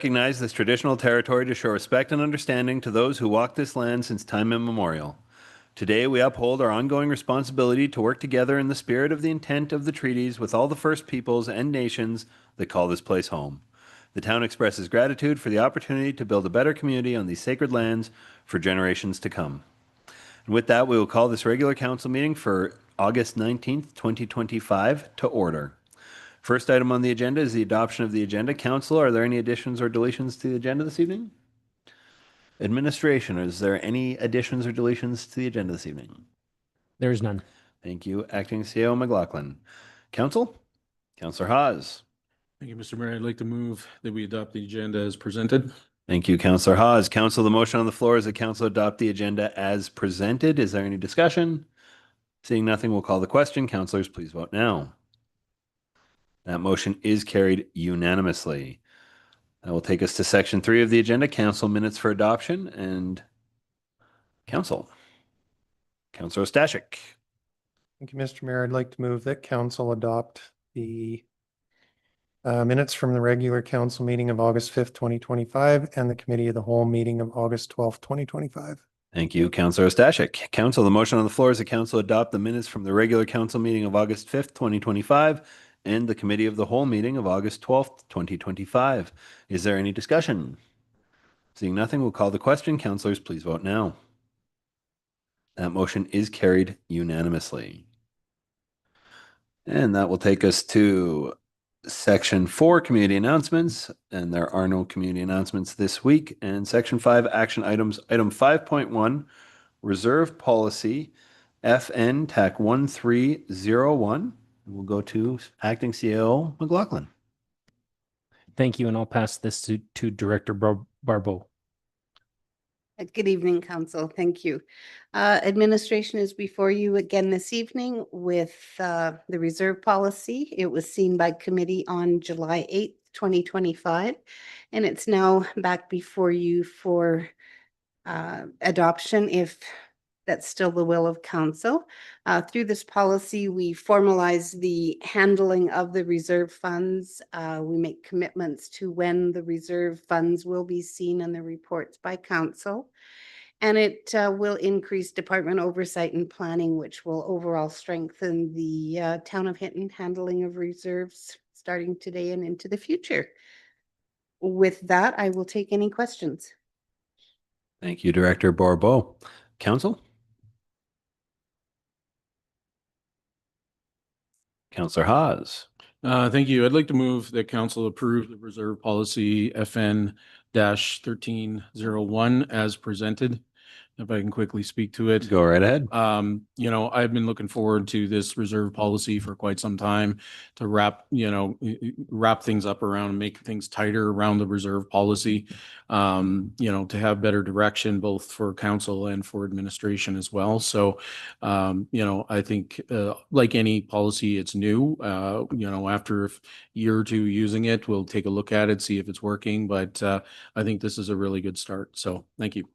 Recognize this traditional territory to show respect and understanding to those who walk this land since time immemorial. Today, we uphold our ongoing responsibility to work together in the spirit of the intent of the treaties with all the First Peoples and nations that call this place home. The town expresses gratitude for the opportunity to build a better community on these sacred lands for generations to come. And with that, we will call this regular council meeting for August 19th, 2025 to order. First item on the agenda is the adoption of the agenda. Council, are there any additions or deletions to the agenda this evening? Administration, is there any additions or deletions to the agenda this evening? There is none. Thank you, Acting CEO McLaughlin. Council? Councillor Hawes. Thank you, Mr. Mayor. I'd like to move that we adopt the agenda as presented. Thank you, Councillor Hawes. Council, the motion on the floor is that council adopt the agenda as presented. Is there any discussion? Seeing nothing, we'll call the question. Councillors, please vote now. That motion is carried unanimously. That will take us to section 3 of the agenda, council minutes for adoption, and council. Councillor Stashik. Thank you, Mr. Mayor. I'd like to move that council adopt the minutes from the regular council meeting of August 5th, 2025, and the committee of the whole meeting of August 12th, 2025. Thank you, Councillor Stashik. Council, the motion on the floor is that council adopt the minutes from the regular council meeting of August 5th, 2025, and the committee of the whole meeting of August 12th, 2025. Is there any discussion? Seeing nothing, we'll call the question. Councillors, please vote now. That motion is carried unanimously. And that will take us to section 4, community announcements, and there are no community announcements this week. And section 5, action items. Item 5.1, reserve policy, FN TAC 1301. We'll go to Acting CEO McLaughlin. Thank you, and I'll pass this to Director Barbeau. Good evening, Council. Thank you. Administration is before you again this evening with the reserve policy. It was seen by committee on July 8th, 2025, and it's now back before you for adoption if that's still the will of council. Through this policy, we formalize the handling of the reserve funds. We make commitments to when the reserve funds will be seen in the reports by council. And it will increase department oversight and planning, which will overall strengthen the town of Hinton handling of reserves starting today and into the future. With that, I will take any questions. Thank you, Director Barbeau. Council? Councillor Hawes. Thank you. I'd like to move that council approve the reserve policy FN-1301 as presented. If I can quickly speak to it. Go right ahead. You know, I've been looking forward to this reserve policy for quite some time to wrap things up around and make things tighter around the reserve policy, you know, to have better direction both for council and for administration as well. So, you know, I think like any policy, it's new. You know, after a year or two using it, we'll take a look at it, see if it's working. But I think this is a really good start. So thank you.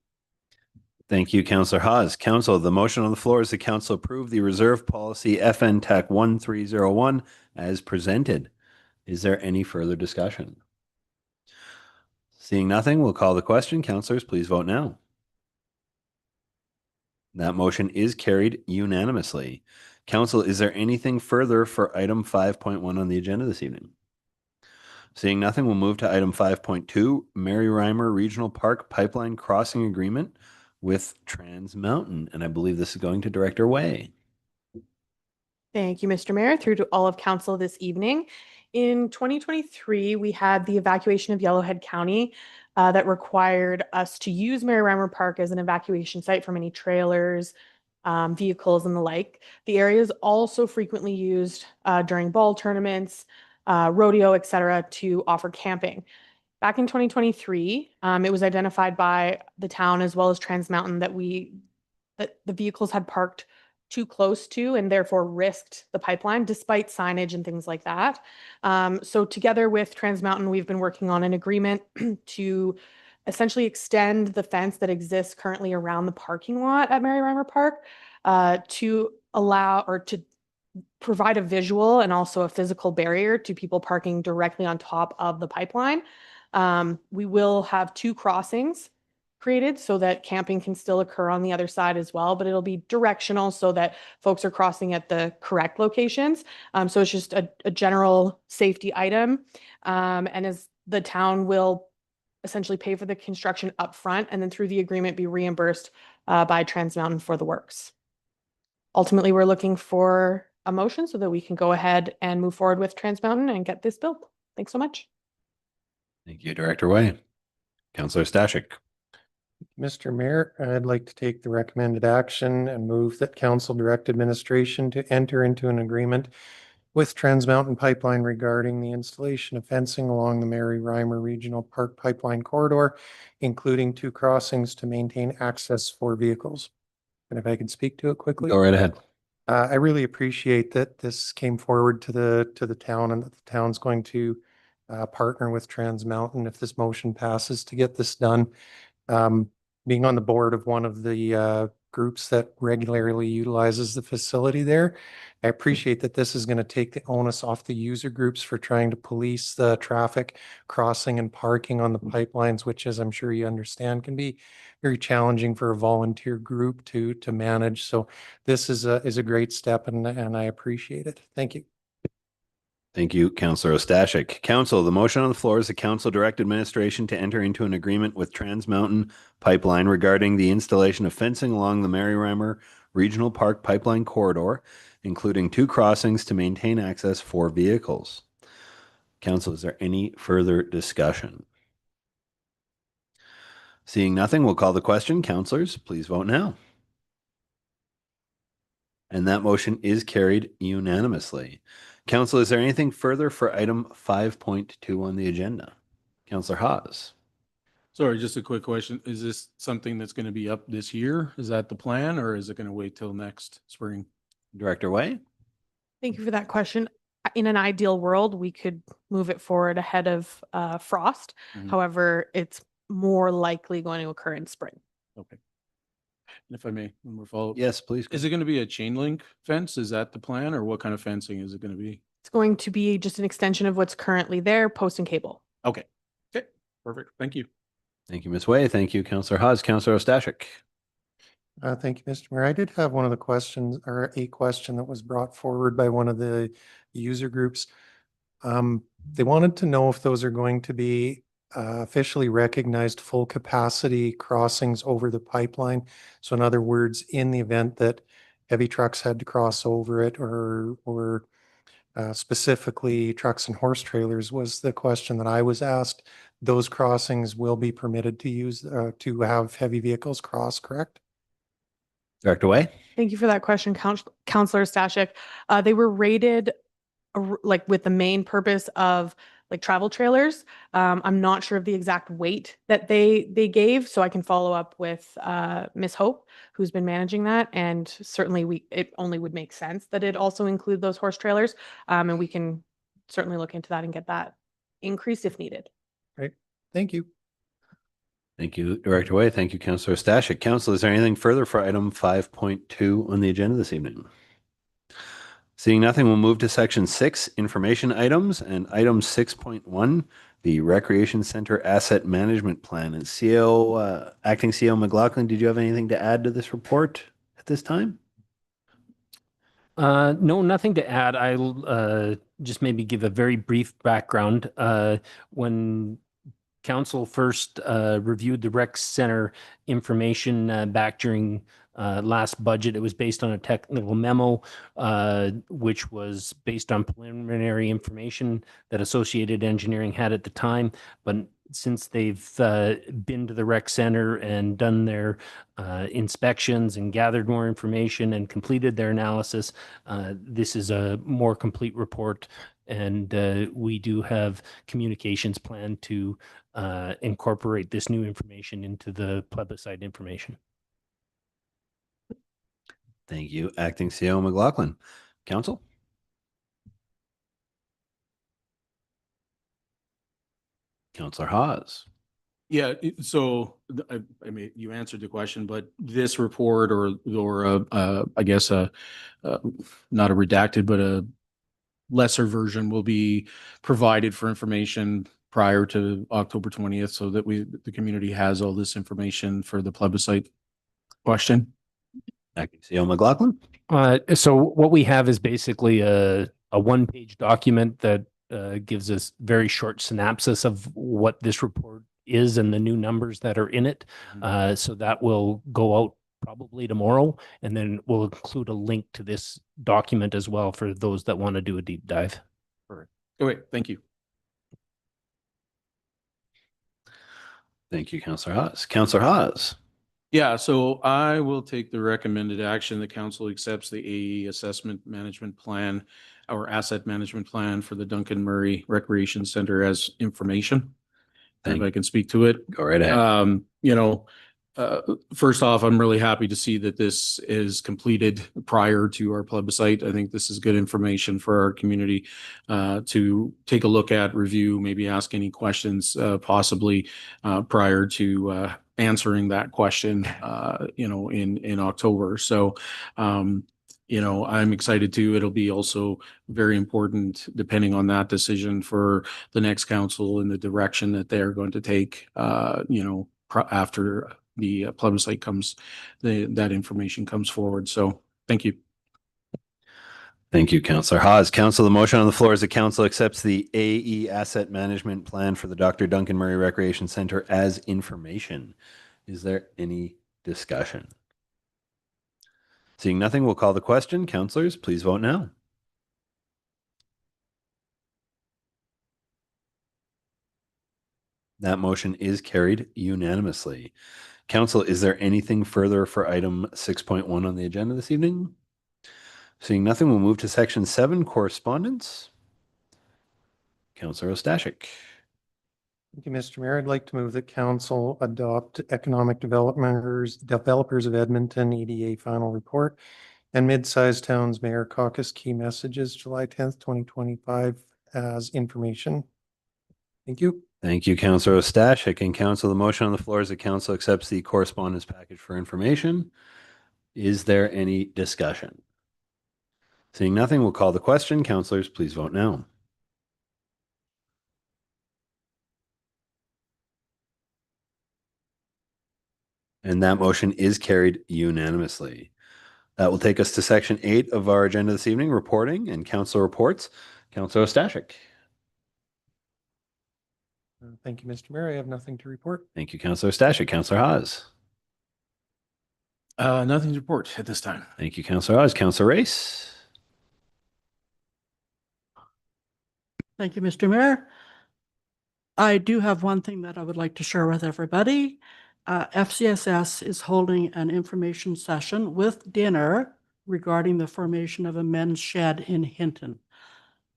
Thank you, Councillor Hawes. Council, the motion on the floor is the council approve the reserve policy FN TAC 1301 as presented. Is there any further discussion? Seeing nothing, we'll call the question. Councillors, please vote now. That motion is carried unanimously. Council, is there anything further for item 5.1 on the agenda this evening? Seeing nothing, we'll move to item 5.2, Mary Reimer Regional Park Pipeline Crossing Agreement with Trans Mountain. And I believe this is going to Director Way. Thank you, Mr. Mayor, through to all of council this evening. In 2023, we had the evacuation of Yellowhead County that required us to use Mary Reimer Park as an evacuation site from any trailers, vehicles, and the like. The area is also frequently used during ball tournaments, rodeo, etc., to offer camping. Back in 2023, it was identified by the town as well as Trans Mountain that the vehicles had parked too close to and therefore risked the pipeline despite signage and things like that. So together with Trans Mountain, we've been working on an agreement to essentially extend the fence that exists currently around the parking lot at Mary Reimer Park to allow or to provide a visual and also a physical barrier to people parking directly on top of the pipeline. We will have 2 crossings created so that camping can still occur on the other side as well, but it'll be directional so that folks are crossing at the correct locations. So it's just a general safety item. And as the town will essentially pay for the construction upfront and then through the agreement be reimbursed by Trans Mountain for the works. Ultimately, we're looking for a motion so that we can go ahead and move forward with Trans Mountain and get this built. Thanks so much. Thank you, Director Way. Councillor Stashik. Mr. Mayor, I'd like to take the recommended action and move that council direct administration to enter into an agreement with Trans Mountain Pipeline regarding the installation of fencing along the Mary Reimer Regional Park Pipeline Corridor, including 2 crossings to maintain access for vehicles. And if I could speak to it quickly. Go right ahead. I really appreciate that this came forward to the town and that the town's going to partner with Trans Mountain if this motion passes to get this done. Being on the board of one of the groups that regularly utilizes the facility there, I appreciate that this is going to take the onus off the user groups for trying to police the traffic crossing and parking on the pipelines, which, as I'm sure you understand, can be very challenging for a volunteer group to manage. So this is a great step, and I appreciate it. Thank you. Thank you, Councillor Ostashik. Council, the motion on the floor is the council direct administration to enter into an agreement with Trans Mountain Pipeline regarding the installation of fencing along the Mary Reimer Regional Park Pipeline Corridor, including 2 crossings to maintain access for vehicles. Council, is there any further discussion? Seeing nothing, we'll call the question. Councillors, please vote now. And that motion is carried unanimously. Council, is there anything further for item 5.2 on the agenda? Councillor Haas. Sorry, just a quick question. Is this something that's going to be up this year? Is that the plan, or is it going to wait till next spring? Director Way? Thank you for that question. In an ideal world, we could move it forward ahead of frost. Mhm. However, it's more likely going to occur in spring. Okay. And if I may, one more follow-up. Yes, please. Is it going to be a chain link fence? Is that the plan, or what kind of fencing is it going to be? It's going to be just an extension of what's currently there, post and cable. Okay. Okay. Perfect. Thank you. Thank you, Ms. Way. Thank you, Councillor Haas. Councillor Ostashik. Thank you, Mr. Mayor. I did have one of the questions, or a question that was brought forward by one of the user groups. They wanted to know if those are going to be officially recognized full capacity crossings over the pipeline. So in other words, in the event that heavy trucks had to cross over it, or specifically trucks and horse trailers was the question that I was asked. Those crossings will be permitted to use to have heavy vehicles cross, correct? Director Way? Thank you for that question, Councillor Stashik. They were rated like with the main purpose of like travel trailers. I'm not sure of the exact weight that they gave, so I can follow up with Ms. Hope, who's been managing that. And certainly it only would make sense that it also include those horse trailers. And we can certainly look into that and get that increased if needed. Right. Thank you. Thank you, Director Way. Thank you, Councillor Stashik. Council, is there anything further for item 5.2 on the agenda this evening? Seeing nothing, we'll move to section 6, information items, and item 6.1, the Recreation Center Asset Management Plan. And CEO, Acting CEO McLaughlin, did you have anything to add to this report at this time? No, nothing to add. I'll just maybe give a very brief background. When council first reviewed the rec center information back during last budget, it was based on a technical memo, which was based on preliminary information that Associated Engineering had at the time. But since they've been to the rec center and done their inspections and gathered more information and completed their analysis, this is a more complete report. And we do have communications planned to incorporate this new information into the plebiscite information. Thank you, Acting CEO McLaughlin. Council? Councillor Haas. Yeah, so I mean, you answered the question, but this report or I guess not a redacted, but a lesser version will be provided for information prior to October 20th so that the community has all this information for the plebiscite question. CEO McLaughlin. So what we have is basically a one-page document that gives us very short synopsis of what this report is and the new numbers that are in it. So that will go out probably tomorrow, and then we'll include a link to this document as well for those that want to do a deep dive. Okay, thank you. Thank you, Councillor Haas. Councillor Haas. Yeah, so I will take the recommended action. The council accepts the AE assessment management plan or asset management plan for the Duncan Murray Recreation Center as information. If I can speak to it. Go right ahead. First off, I'm really happy to see that this is completed prior to our plebiscite. I think this is good information for our community to take a look at, review, maybe ask any questions possibly prior to answering that question, in October. So, I'm excited too. It'll be also very important depending on that decision for the next council and the direction that they're going to take, after the plebiscite comes, that information comes forward. So thank you. Thank you, Councillor Haas. Council, the motion on the floor is the council accepts the AE asset management plan for the Dr. Duncan Murray Recreation Center as information. Is there any discussion? Seeing nothing, we'll call the question. Councillors, please vote now. That motion is carried unanimously. Council, is there anything further for item 6.1 on the agenda this evening? Seeing nothing, we'll move to section 7, correspondence. Councillor Ostashik. Thank you, Mr. Mayor. I'd like to move that council adopt Economic Developers of Edmonton EDA final report and Mid-Sized Towns Mayor Caucus key messages, July 10th, 2025 as information. Thank you. Thank you, Councillor Ostashik. And Council, the motion on the floor is that council accepts the correspondence package for information. Is there any discussion? Seeing nothing, we'll call the question. Councillors, please vote now. And that motion is carried unanimously. That will take us to section 8 of our agenda this evening, reporting and council reports. Councillor Ostashik. Thank you, Mr. Mayor. I have nothing to report. Thank you, Councillor Ostashik. Councillor Haas. Nothing to report at this time. Thank you, Councillor Haas. Councillor Race. Thank you, Mr. Mayor. I do have one thing that I would like to share with everybody. FCSS is holding an information session with dinner regarding the formation of a men's shed in Hinton.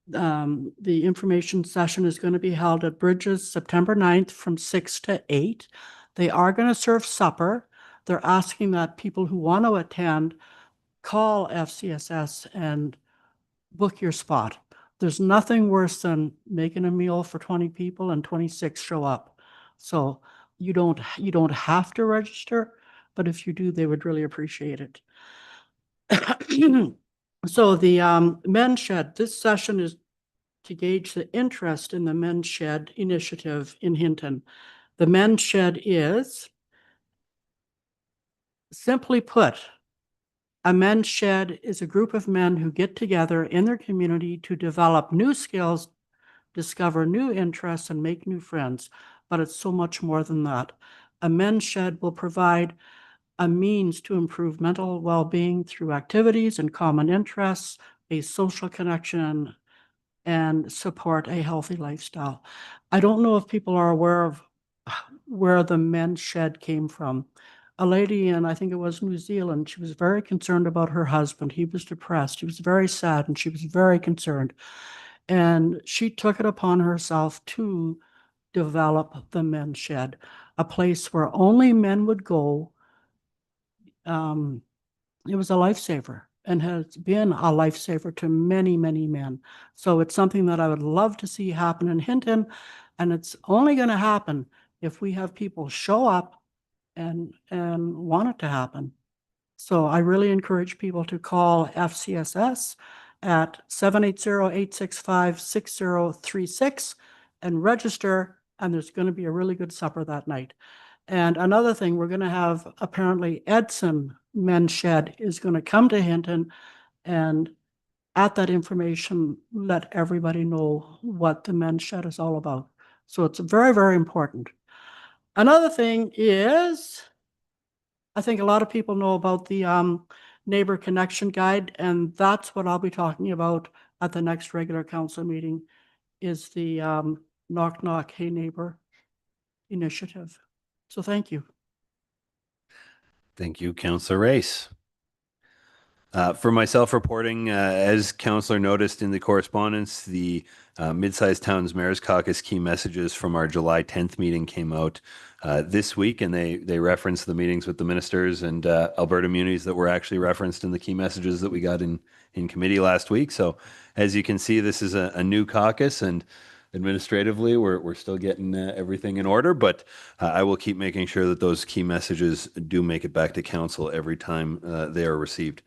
The information session is going to be held at Bridges September 9th from 6 to 8. They are going to serve supper. They're asking that people who want to attend call FCSS and book your spot. There's nothing worse than making a meal for 20 people and 26 show up. So you don't have to register, but if you do, they would really appreciate it. So the men's shed, this session is to gauge the interest in the men's shed initiative in Hinton. The men's shed is, simply put, a men's shed is a group of men who get together in their community to develop new skills, discover new interests, and make new friends. But it's so much more than that. A men's shed will provide a means to improve mental well-being through activities and common interests, a social connection, and support a healthy lifestyle. I don't know if people are aware of where the men's shed came from. A lady in, I think it was New Zealand, she was very concerned about her husband. He was depressed. He was very sad, and she was very concerned. And she took it upon herself to develop the men's shed, a place where only men would go. It was a lifesaver and has been a lifesaver to many, many men. So it's something that I would love to see happen in Hinton. And it's only going to happen if we have people show up and want it to happen. So I really encourage people to call FCSS at 780-865-6036 and register, and there's going to be a really good supper that night. And another thing, we're going to have, apparently Edson Men's Shed is going to come to Hinton, and at that information, let everybody know what the Men's Shed is all about. So it's very, very important. Another thing is, I think a lot of people know about the Neighbor Connection Guide, and that's what I'll be talking about at the next regular council meeting, is the Knock Knock Hey Neighbor initiative. So thank you. Thank you, Councillor Race. For myself reporting, as Councillor noticed in the correspondence, the Mid-Sized Towns Mayor's Caucus key messages from our July 10th meeting came out this week, and they referenced the meetings with the ministers and Alberta Munis that were actually referenced in the key messages that we got in committee last week. So as you can see, this is a new caucus, and administratively, we're still getting everything in order, but I will keep making sure that those key messages do make it back to council every time they are received.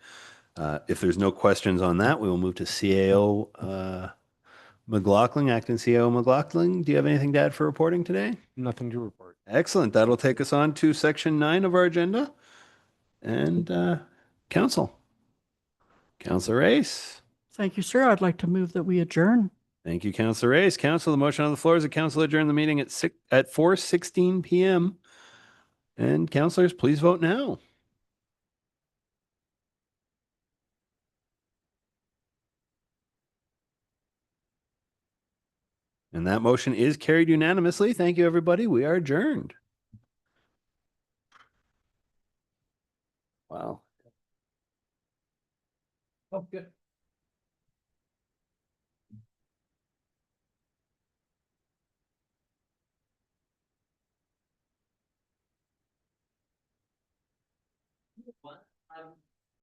If there's no questions on that, we will move to CAO McLaughlin, Acting CAO McLaughlin. Do you have anything to add for reporting today? Nothing to report. Excellent. That'll take us on to section 9 of our agenda. And council. Councillor Race. Thank you, sir. I'd like to move that we adjourn. Thank you, Councillor Race. Council, the motion on the floor is that council adjourn the meeting at 4:16 p.m. And councillors, please vote now. And that motion is carried unanimously. Thank you, everybody. We are adjourned. Wow. Oh, good. What?